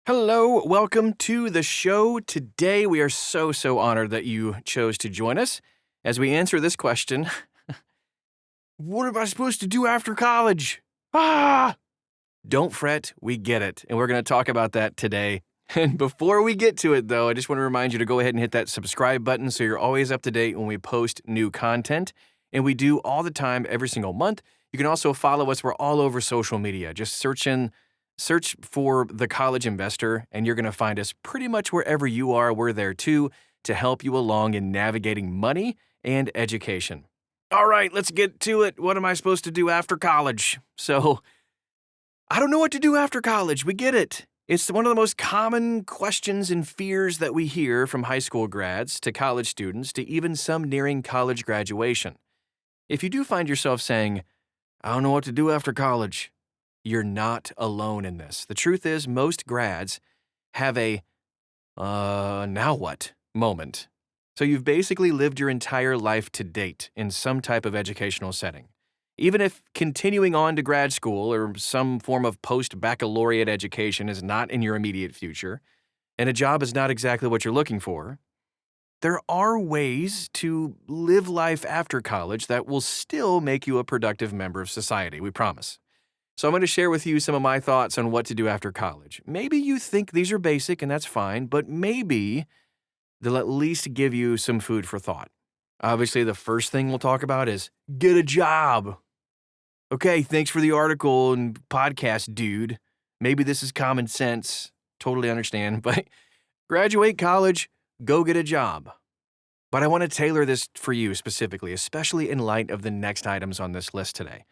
Hello, welcome to the show. Today, we are so honored that you chose to join us as we answer this question. What am I supposed to do after college? Ah! Don't fret, we get it. And we're going to talk about that today. And before we get to it, though, I just want to remind you to go ahead and hit that subscribe button so you're always up to date when we post new content. And we do all the time, every single month. You can also follow us. We're all over social media. Just search for The College Investor, and you're going to find us pretty much wherever you are. We're there too to help you along in navigating money and education. All right, let's get to it. What am I supposed to do after college? So, I don't know what to do after college. We get it. It's one of the most common questions and fears that we hear from high school grads to college students to even some nearing college graduation. If you do find yourself saying, I don't know what to do after college, you're not alone in this. The truth is, most grads have a, now what moment. So you've basically lived your entire life to date in some type of educational setting. Even if continuing on to grad school or some form of post-baccalaureate education is not in your immediate future, and a job is not exactly what you're looking for, there are ways to live life after college that will still make you a productive member of society, we promise. So I'm going to share with you some of my thoughts on what to do after college. Maybe you think these are basic and that's fine, but maybe they'll at least give you some food for thought. Obviously, the first thing we'll talk about is get a job. Okay, thanks for the article and podcast, dude. Maybe this is common sense. Totally understand, but graduate college, go get a job. But I want to tailor this for you specifically, especially in light of the next items on this list today.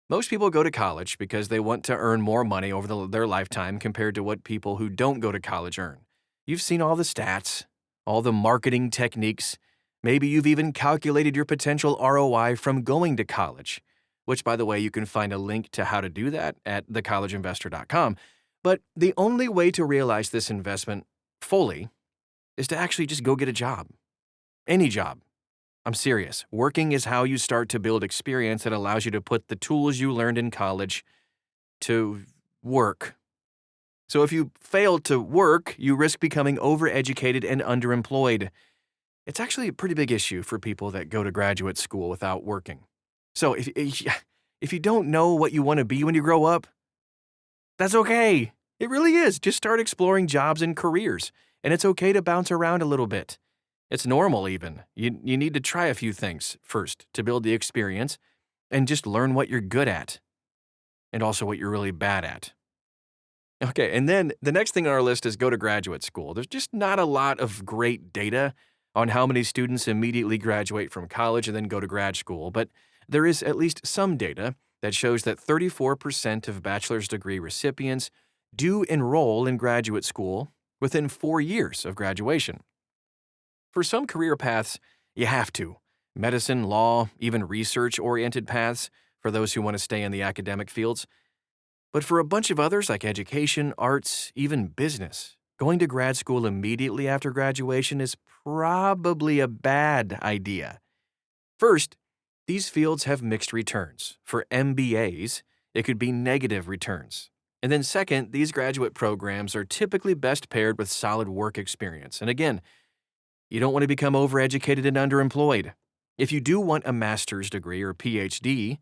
Most people go to college because they want to earn more money over their lifetime compared to what people who don't go to college earn. You've seen all the stats, all the marketing techniques. Maybe you've even calculated your potential ROI from going to college, which, by the way, you can find a link to how to do that at thecollegeinvestor.com. But the only way to realize this investment fully is to actually just go get a job. Any job. I'm serious. Working is how you start to build experience that allows you to put the tools you learned in college to work. So if you fail to work, you risk becoming overeducated and underemployed. It's actually a pretty big issue for people that go to graduate school without working. So if you don't know what you want to be when you grow up, that's okay. It really is. Just start exploring jobs and careers, and it's okay to bounce around a little bit. It's normal even. You need to try a few things first to build the experience and just learn what you're good at and also what you're really bad at. Okay, and then the next thing on our list is go to graduate school. There's just not a lot of great data on how many students immediately graduate from college and then go to grad school, but there is at least some data that shows that 34% of bachelor's degree recipients do enroll in graduate school within 4 years of graduation. For some career paths, you have to. Medicine, law, even research-oriented paths for those who want to stay in the academic fields. But for a bunch of others like education, arts, even business, going to grad school immediately after graduation is probably a bad idea. First, these fields have mixed returns. For MBAs, it could be negative returns. And then second, these graduate programs are typically best paired with solid work experience. And again, you don't want to become overeducated and underemployed. If you do want a master's degree or PhD,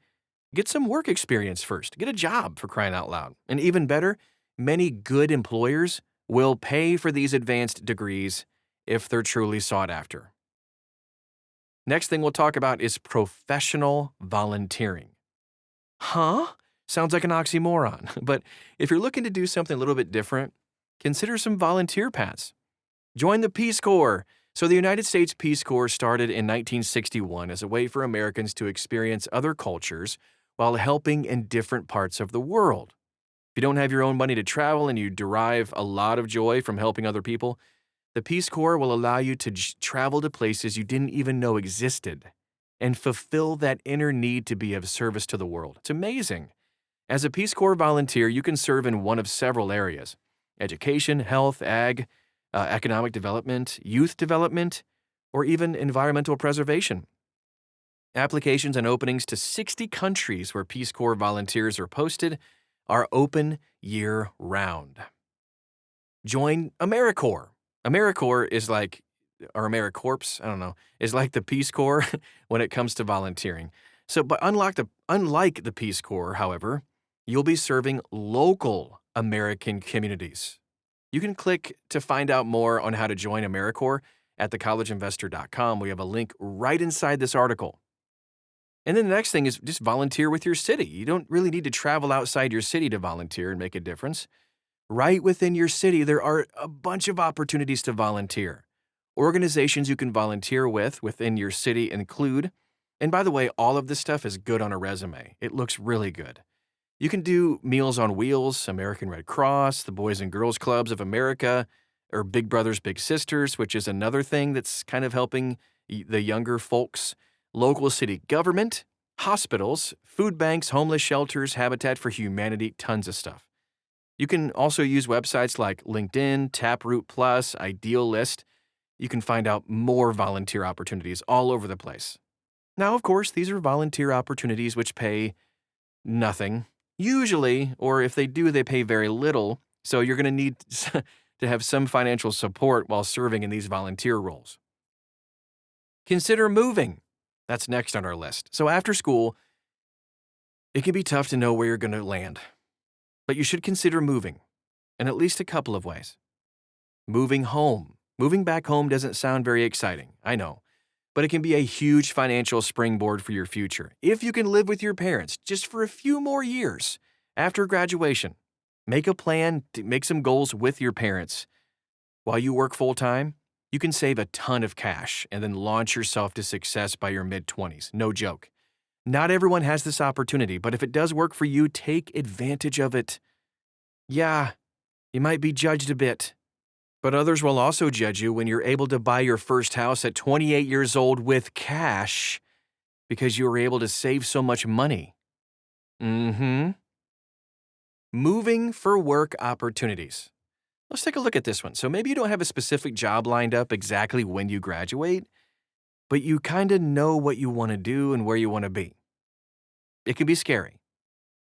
get some work experience first. Get a job, for crying out loud. And even better, many good employers will pay for these advanced degrees if they're truly sought after. Next thing we'll talk about is professional volunteering. Huh? Sounds like an oxymoron. But if you're looking to do something a little bit different, consider some volunteer paths. Join the Peace Corps. So the United States Peace Corps started in 1961 as a way for Americans to experience other cultures while helping in different parts of the world. If you don't have your own money to travel and you derive a lot of joy from helping other people, the Peace Corps will allow you to travel to places you didn't even know existed and fulfill that inner need to be of service to the world. It's amazing. As a Peace Corps volunteer, you can serve in one of several areas: education, health, ag, economic development, youth development, or even environmental preservation. Applications and openings to 60 countries where Peace Corps volunteers are posted are open year-round. Join AmeriCorps. AmeriCorps is like, or AmeriCorps, I don't know, is like the Peace Corps when it comes to volunteering. So, but unlike the Peace Corps, however, you'll be serving local American communities. You can click to find out more on how to join AmeriCorps at thecollegeinvestor.com. We have a link right inside this article. And then the next thing is just volunteer with your city. You don't really need to travel outside your city to volunteer and make a difference. Right within your city, there are a bunch of opportunities to volunteer. Organizations you can volunteer with within your city include, and by the way, all of this stuff is good on a resume. It looks really good. You can do Meals on Wheels, American Red Cross, the Boys and Girls Clubs of America, or Big Brothers Big Sisters, which is another thing that's kind of helping the younger folks, local city government, hospitals, food banks, homeless shelters, Habitat for Humanity, tons of stuff. You can also use websites like LinkedIn, Taproot Plus, Idealist. You can find out more volunteer opportunities all over the place. Now, of course, these are volunteer opportunities which pay nothing, usually, or if they do, they pay very little, so you're going to need to have some financial support while serving in these volunteer roles. Consider moving. That's next on our list. So after school, it can be tough to know where you're going to land. But you should consider moving, in at least a couple of ways. Moving home. Moving back home doesn't sound very exciting, I know, but it can be a huge financial springboard for your future if you can live with your parents just for a few more years after graduation. Make a plan to make some goals with your parents. While you work full-time, you can save a ton of cash and then launch yourself to success by your mid-20s. No joke. Not everyone has this opportunity, but if it does work for you, take advantage of it. Yeah, you might be judged a bit, but others will also judge you when you're able to buy your first house at 28 years old with cash because you were able to save so much money. Moving for work opportunities. Let's take a look at this one. So maybe you don't have a specific job lined up exactly when you graduate, but you kind of know what you want to do and where you want to be. It can be scary,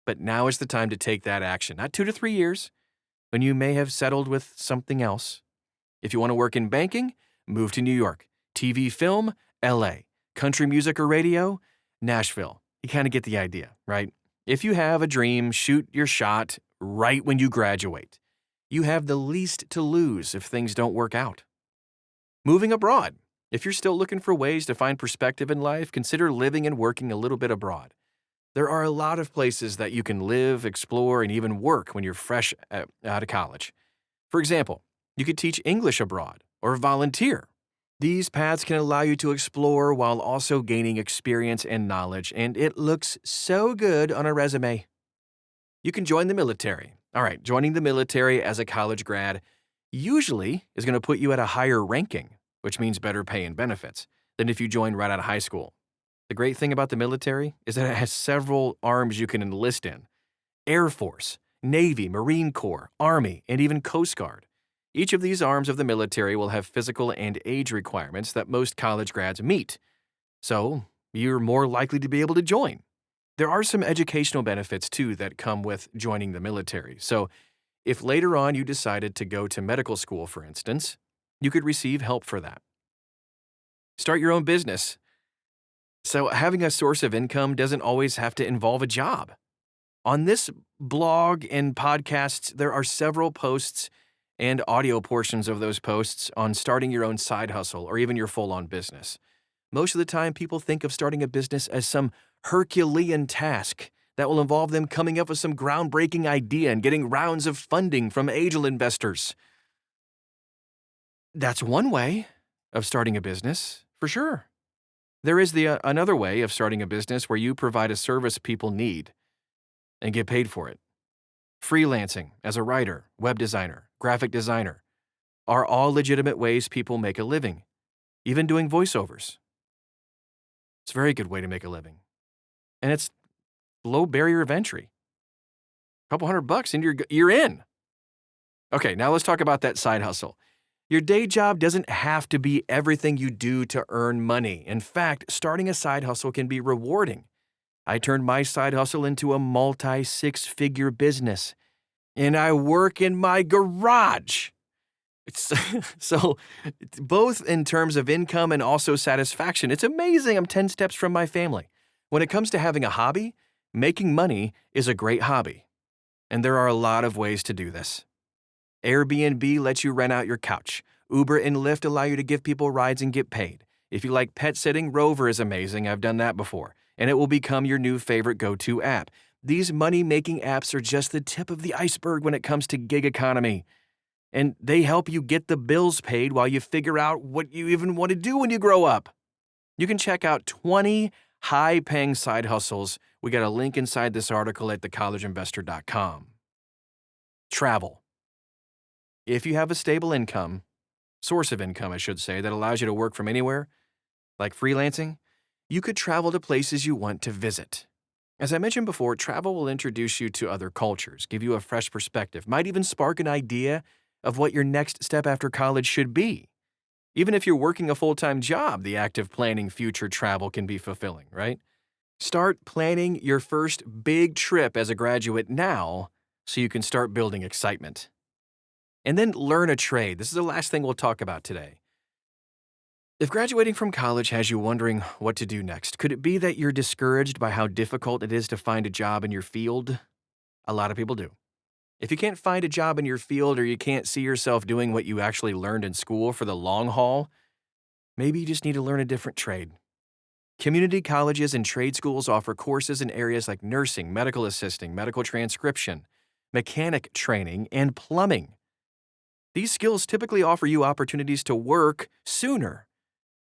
but now is the time to take that action. Not 2 to 3 years, when you may have settled with something else. If you want to work in banking, move to New York. TV, film, LA. Country music or radio, Nashville. You kind of get the idea, right? If you have a dream, shoot your shot right when you graduate. You have the least to lose if things don't work out. Moving abroad. If you're still looking for ways to find perspective in life, consider living and working a little bit abroad. There are a lot of places that you can live, explore, and even work when you're fresh out of college. For example, you could teach English abroad or volunteer. These paths can allow you to explore while also gaining experience and knowledge, and it looks so good on a resume. You can join the military. All right, joining the military as a college grad usually is going to put you at a higher ranking, which means better pay and benefits, than if you join right out of high school. The great thing about the military is that it has several arms you can enlist in: Air Force, Navy, Marine Corps, Army, and even Coast Guard. Each of these arms of the military will have physical and age requirements that most college grads meet, so you're more likely to be able to join. There are some educational benefits, too, that come with joining the military. So if later on you decided to go to medical school, for instance, you could receive help for that. Start your own business. So having a source of income doesn't always have to involve a job. On this blog and podcasts, there are several posts and audio portions of those posts on starting your own side hustle or even your full-on business. Most of the time, people think of starting a business as some Herculean task that will involve them coming up with some groundbreaking idea and getting rounds of funding from angel investors. That's one way of starting a business, for sure. There is another way of starting a business where you provide a service people need and get paid for it. Freelancing as a writer, web designer, graphic designer are all legitimate ways people make a living, even doing voiceovers. It's a very good way to make a living. And it's low barrier of entry. A couple $100 and you're in. Okay, now let's talk about that side hustle. Your day job doesn't have to be everything you do to earn money. In fact, starting a side hustle can be rewarding. I turned my side hustle into a multi-six-figure business, and I work in my garage. It's so both in terms of income and also satisfaction. It's amazing. I'm 10 steps from my family. When it comes to having a hobby, making money is a great hobby. And there are a lot of ways to do this. Airbnb lets you rent out your couch. Uber and Lyft allow you to give people rides and get paid. If you like pet sitting, Rover is amazing. I've done that before. And it will become your new favorite go-to app. These money-making apps are just the tip of the iceberg when it comes to gig economy. And they help you get the bills paid while you figure out what you even want to do when you grow up. You can check out 20 high-paying side hustles. We got a link inside this article at thecollegeinvestor.com. Travel. If you have a stable income, source of income, I should say, that allows you to work from anywhere, like freelancing, you could travel to places you want to visit. As I mentioned before, travel will introduce you to other cultures, give you a fresh perspective, might even spark an idea of what your next step after college should be. Even if you're working a full-time job, the act of planning future travel can be fulfilling, right? Start planning your first big trip as a graduate now so you can start building excitement. And then learn a trade. This is the last thing we'll talk about today. If graduating from college has you wondering what to do next, could it be that you're discouraged by how difficult it is to find a job in your field? A lot of people do. If you can't find a job in your field or you can't see yourself doing what you actually learned in school for the long haul, maybe you just need to learn a different trade. Community colleges and trade schools offer courses in areas like nursing, medical assisting, medical transcription, mechanic training, and plumbing. These skills typically offer you opportunities to work sooner,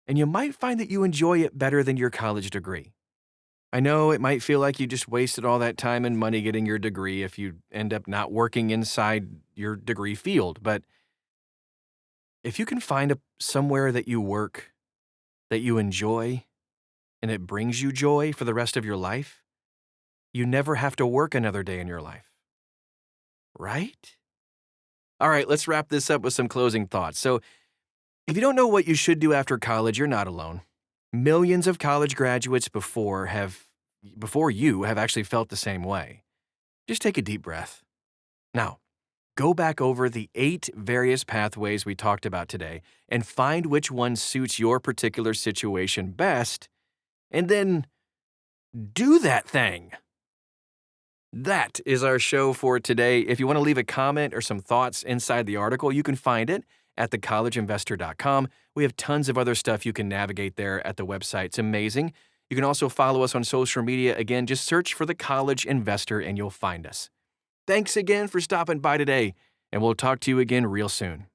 and you might find that you enjoy it better than your college degree. I know it might feel like you just wasted all that time and money getting your degree if you end up not working inside your degree field, but if you can find somewhere that you work that you enjoy and it brings you joy for the rest of your life, you never have to work another day in your life. Right? All right, let's wrap this up with some closing thoughts. So, if you don't know what you should do after college, you're not alone. Millions of college graduates before you have actually felt the same way. Just take a deep breath. Now, go back over the 8 various pathways we talked about today and find which one suits your particular situation best, and then do that thing. That is our show for today. If you want to leave a comment or some thoughts inside the article, you can find it at thecollegeinvestor.com. We have tons of other stuff you can navigate there at the website. It's amazing. You can also follow us on social media. Again, just search for The College Investor and you'll find us. Thanks again for stopping by today, and we'll talk to you again real soon.